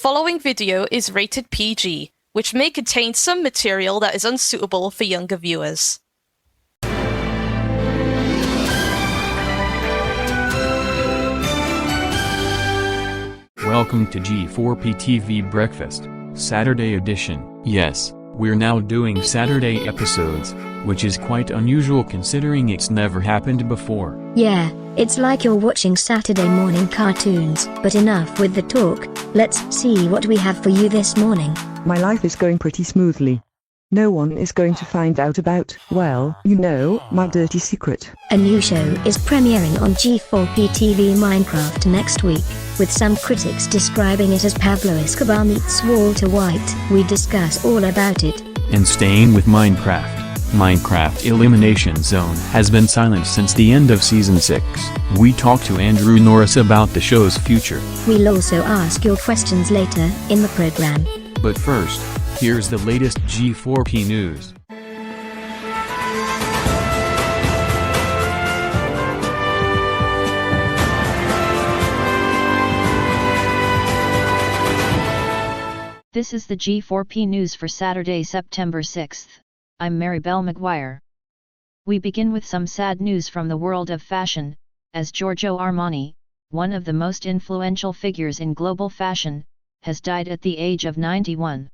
following video is rated PG, which may contain some material that is unsuitable for younger viewers. Welcome to G4p TV Breakfast, Saturday edition. Yes, we're now doing Saturday episodes, which is quite unusual considering it's never happened before. Yeah, it's like you're watching Saturday morning cartoons. But enough with the talk, let's see what we have for you this morning. My life is going pretty smoothly. No one is going to find out about, well, you know, my dirty secret. A new show is premiering on G4p TV Minecraft next week, with some critics describing it as Pablo Escobar meets Walter White. We discuss all about it. And staying with Minecraft, Minecraft Elimination Zone has been silent since the end of Season 6. We talk to Andrew Norris about the show's future. We'll also ask your questions later in the program. But first, here's the latest G4p news. This is the G4p news for Saturday, September 6th. I'm Maribel McGuire. We begin with some sad news from the world of fashion, as Giorgio Armani, one of the most influential figures in global fashion, has died at the age of 91.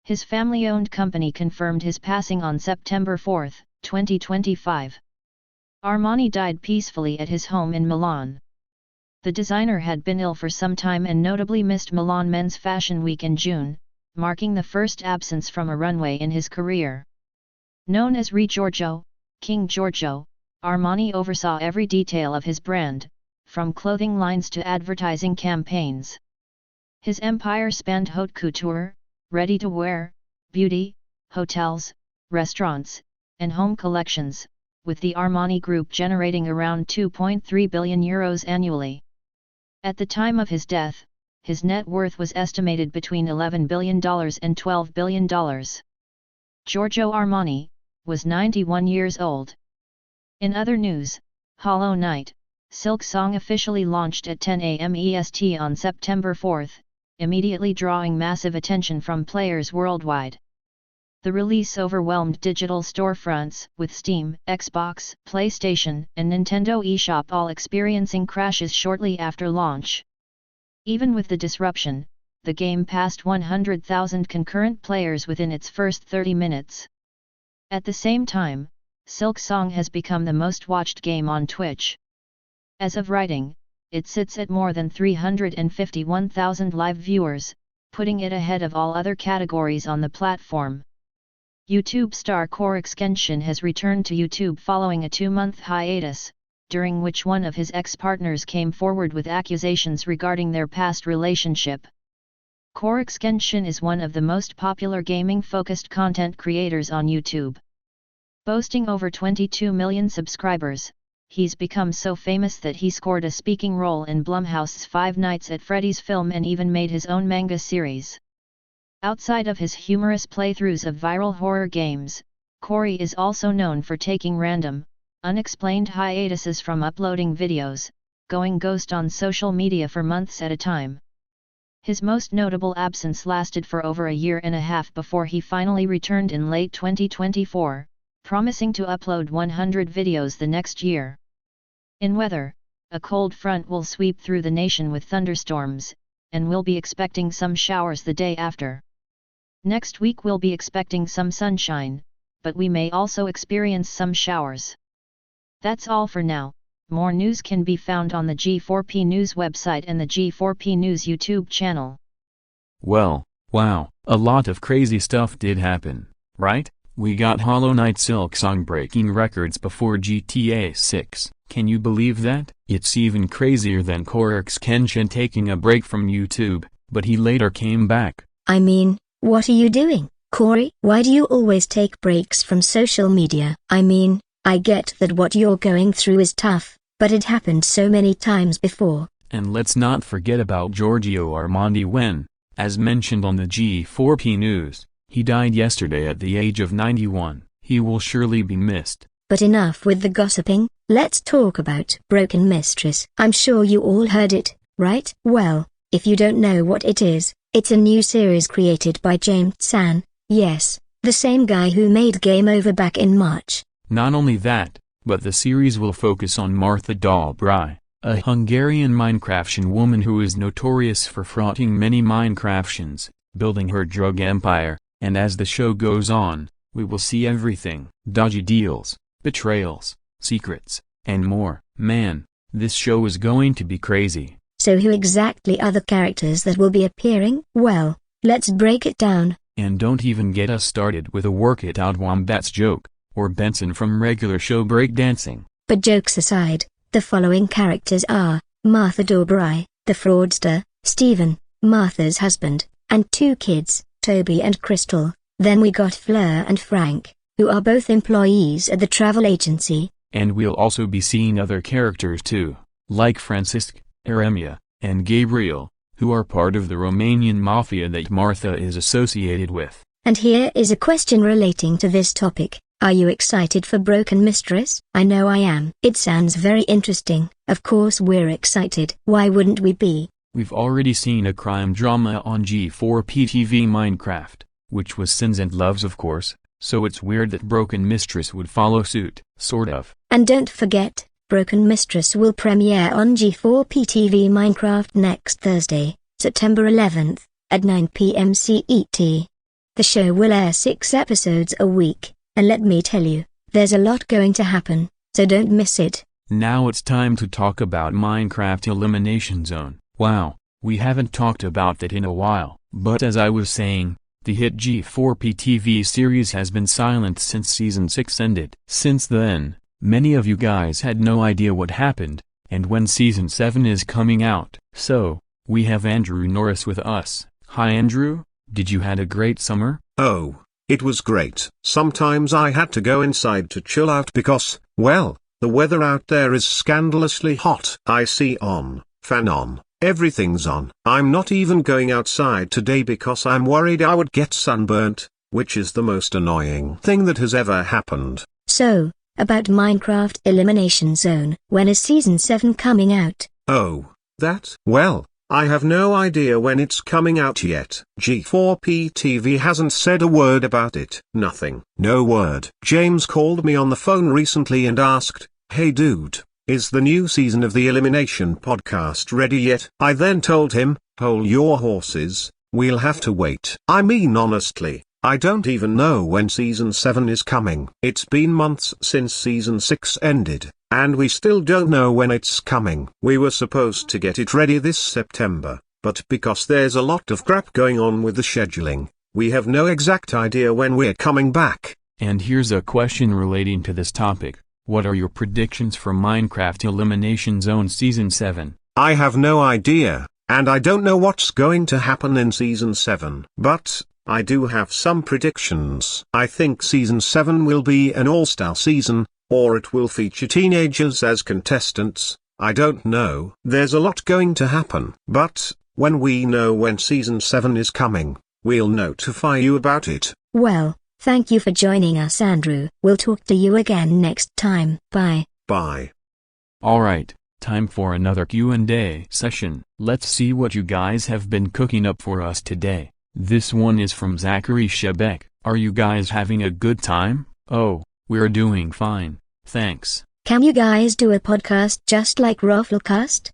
His family-owned company confirmed his passing on September 4, 2025. Armani died peacefully at his home in Milan. The designer had been ill for some time and notably missed Milan Men's Fashion Week in June, marking the first absence from a runway in his career. Known as Re Giorgio, King Giorgio, Armani oversaw every detail of his brand, from clothing lines to advertising campaigns. His empire spanned haute couture, ready-to-wear, beauty, hotels, restaurants, and home collections, with the Armani Group generating around €2.3 billion annually. At the time of his death, his net worth was estimated between $11 billion and $12 billion. Giorgio Armani was 91 years old. In other news, Hollow Knight, Silksong officially launched at 10 a.m. EST on September 4, immediately drawing massive attention from players worldwide. The release overwhelmed digital storefronts, with Steam, Xbox, PlayStation, and Nintendo eShop all experiencing crashes shortly after launch. Even with the disruption, the game passed 100,000 concurrent players within its first 30 minutes. At the same time, Silksong has become the most watched game on Twitch. As of writing, it sits at more than 351,000 live viewers, putting it ahead of all other categories on the platform. YouTube star Korix Genshin has returned to YouTube following a 2-month hiatus, during which one of his ex-partners came forward with accusations regarding their past relationship. Korix Genshin is one of the most popular gaming-focused content creators on YouTube. Boasting over 22 million subscribers, he's become so famous that he scored a speaking role in Blumhouse's Five Nights at Freddy's film and even made his own manga series. Outside of his humorous playthroughs of viral horror games, Corey is also known for taking random, unexplained hiatuses from uploading videos, going ghost on social media for months at a time. His most notable absence lasted for over a year and a half before he finally returned in late 2024, promising to upload 100 videos the next year. In weather, a cold front will sweep through the nation with thunderstorms, and we'll be expecting some showers the day after. Next week we'll be expecting some sunshine, but we may also experience some showers. That's all for now. More news can be found on the G4p News website and the G4p News YouTube channel. Well, wow, a lot of crazy stuff did happen, right? We got Hollow Knight Silksong breaking records before GTA 6. Can you believe that? It's even crazier than Korix Genshin taking a break from YouTube, but he later came back. I mean, what are you doing, Corey? Why do you always take breaks from social media? I mean, I get that what you're going through is tough, but it happened so many times before. And let's not forget about Giorgio Armani when, as mentioned on the G4p News, he died yesterday at the age of 91. He will surely be missed. But enough with the gossiping, let's talk about Broken Mistress. I'm sure you all heard it, right? Well, if you don't know what it is, It's a new series created by James San, yes, the same guy who made Game Over back in March. Not only that, but the series will focus on Martha Dobry, a Hungarian Minecraftian woman who is notorious for frauding many Minecraftians, building her drug empire, and as the show goes on, we will see everything: dodgy deals, betrayals, secrets, and more. Man, this show is going to be crazy. So who exactly are the characters that will be appearing? Well, let's break it down. And don't even get us started with a work it out Wombats joke, or Benson from regular show breakdancing. But jokes aside, the following characters are Martha Dobry, the fraudster, Stephen, Martha's husband, and 2 kids, Toby and Crystal. Then we got Fleur and Frank, who are both employees at the travel agency. And we'll also be seeing other characters too, like Francisc, Eremia, and Gabriel, who are part of the Romanian mafia that Martha is associated with. And here is a question relating to this topic. Are you excited for Broken Mistress? I know I am. It sounds very interesting. Of course we're excited. Why wouldn't we be? We've already seen a crime drama on G4p TV Minecraft, which was Sins and Loves of course, so it's weird that Broken Mistress would follow suit, sort of. And don't forget, Broken Mistress will premiere on G4p TV Minecraft next Thursday, September 11th, at 9 p.m. CET. The show will air 6 episodes a week, and let me tell you, there's a lot going to happen, so don't miss it. Now it's time to talk about Minecraft Elimination Zone. Wow, we haven't talked about that in a while, but as I was saying, the hit G4p TV series has been silent since Season 6 ended. Since then, many of you guys had no idea what happened, and when Season 7 is coming out. So, we have Andrew Norris with us. Hi Andrew, did you had a great summer? Oh, it was great. Sometimes I had to go inside to chill out because, well, the weather out there is scandalously hot. I see on, fan on, everything's on. I'm not even going outside today because I'm worried I would get sunburnt, which is the most annoying thing that has ever happened. So, about Minecraft Elimination Zone, when is Season 7 coming out? Oh, that? Well, I have no idea when it's coming out yet. G4p TV hasn't said a word about it. Nothing. No word. James called me on the phone recently and asked, "Hey dude, is the new season of the Elimination podcast ready yet?" I then told him, "Hold your horses, we'll have to wait." I mean honestly, I don't even know when Season 7 is coming. It's been months since Season 6 ended, and we still don't know when it's coming. We were supposed to get it ready this September, but because there's a lot of crap going on with the scheduling, we have no exact idea when we're coming back. And here's a question relating to this topic. What are your predictions for Minecraft Elimination Zone Season 7? I have no idea, and I don't know what's going to happen in Season 7. But I do have some predictions. I think Season 7 will be an all-star season, or it will feature teenagers as contestants. I don't know. There's a lot going to happen. But when we know when Season 7 is coming, we'll notify you about it. Well, thank you for joining us Andrew. We'll talk to you again next time. Bye. Bye. Alright, time for another Q&A session. Let's see what you guys have been cooking up for us today. This one is from Zachary Shebeck. Are you guys having a good time? Oh, we're doing fine, thanks. Can you guys do a podcast just like Rafflecast?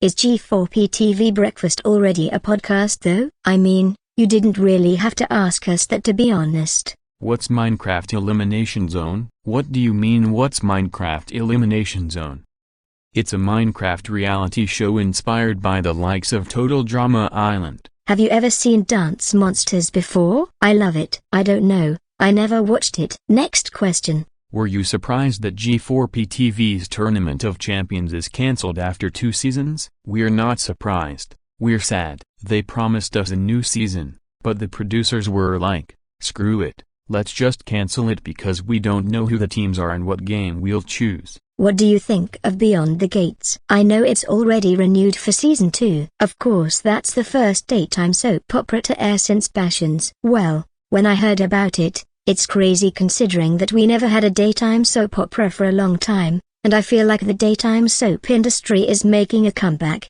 Is G4p TV Breakfast already a podcast though? I mean, you didn't really have to ask us that to be honest. What's Minecraft Elimination Zone? What do you mean what's Minecraft Elimination Zone? It's a Minecraft reality show inspired by the likes of Total Drama Island. Have you ever seen Dance Monsters before? I love it. I don't know, I never watched it. Next question. Were you surprised that G4p TV's Tournament of Champions is cancelled after 2 seasons? We're not surprised. We're sad. They promised us a new season, but the producers were like, screw it, let's just cancel it because we don't know who the teams are and what game we'll choose. What do you think of Beyond the Gates? I know it's already renewed for Season 2. Of course that's the first daytime soap opera to air since Passions. Well, when I heard about it, it's crazy considering that we never had a daytime soap opera for a long time, and I feel like the daytime soap industry is making a comeback.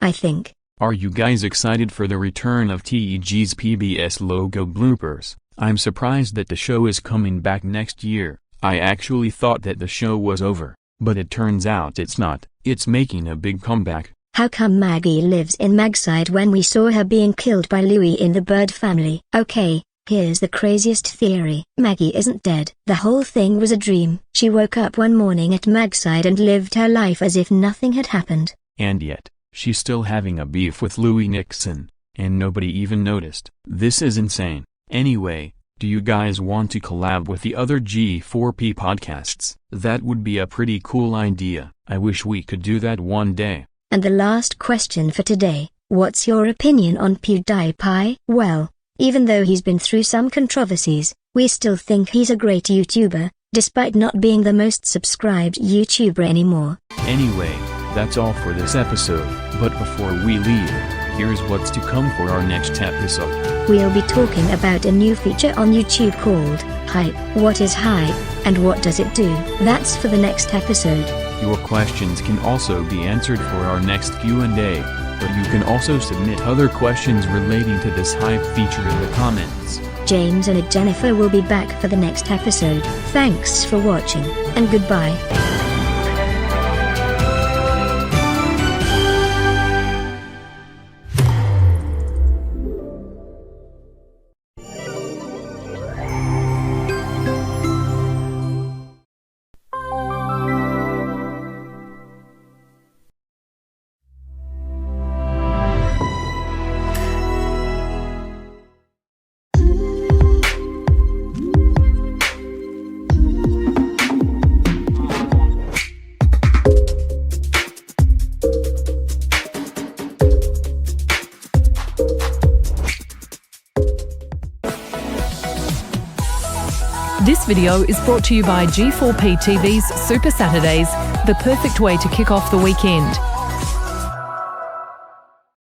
I think Are you guys excited for the return of TEG's PBS logo bloopers? I'm surprised that the show is coming back next year. I actually thought that the show was over, but it turns out it's not. It's making a big comeback. How come Maggie lives in Magside when we saw her being killed by Louie in the Bird family? Okay, here's the craziest theory. Maggie isn't dead. The whole thing was a dream. She woke up one morning at Magside and lived her life as if nothing had happened. And yet, she's still having a beef with Louis Nixon, and nobody even noticed. This is insane. Anyway, do you guys want to collab with the other G4p podcasts? That would be a pretty cool idea. I wish we could do that one day. And the last question for today, what's your opinion on PewDiePie? Well, even though he's been through some controversies, we still think he's a great YouTuber, despite not being the most subscribed YouTuber anymore. Anyway, that's all for this episode, but before we leave, here's what's to come for our next episode. We'll be talking about a new feature on YouTube called Hype. What is Hype, and what does it do? That's for the next episode. Your questions can also be answered for our next Q&A, but you can also submit other questions relating to this Hype feature in the comments. James and Jennifer will be back for the next episode. Thanks for watching, and goodbye. This video is brought to you by G4p TV's Super Saturdays, the perfect way to kick off the weekend.